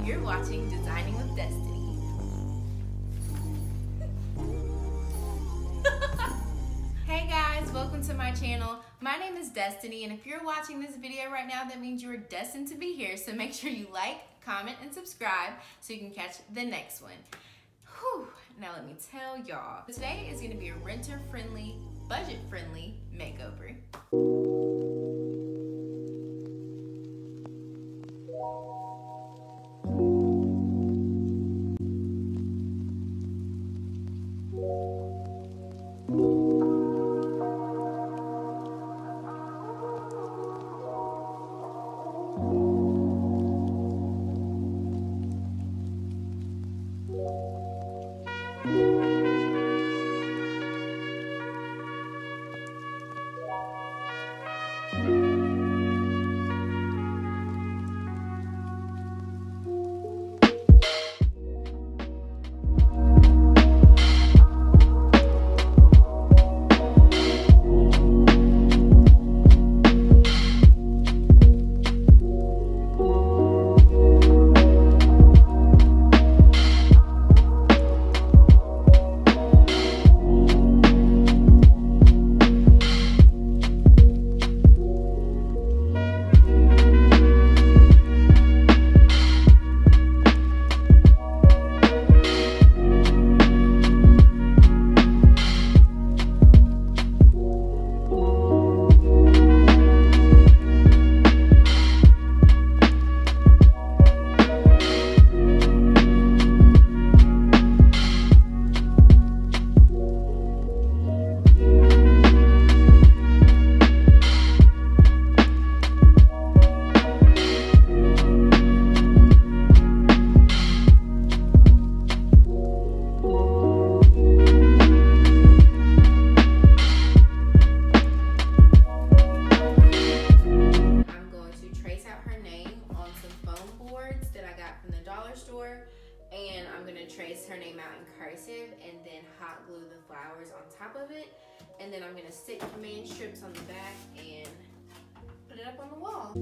You're watching Designing with Destiny. Hey guys, welcome to my channel. My name is Destiny, and if you're watching this video right now, that means you are destined to be here. So make sure you like, comment, and subscribe so you can catch the next one. Whew. Now let me tell y'all, today is gonna be a renter-friendly, budget-friendly makeover. And I'm gonna trace her name out in cursive and then hot glue the flowers on top of it. And then I'm gonna stick command strips on the back and put it up on the wall.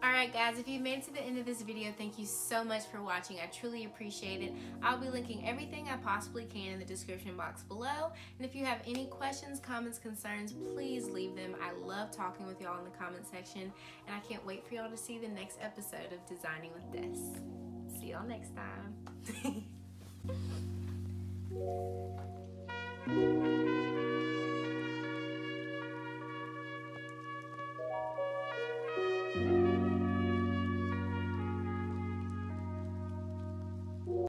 Alright guys, if you've made it to the end of this video, thank you so much for watching. I truly appreciate it. I'll be linking everything I possibly can in the description box below. And if you have any questions, comments, concerns, please leave them. I love talking with y'all in the comment section. And I can't wait for y'all to see the next episode of Designing with Des. See y'all next time.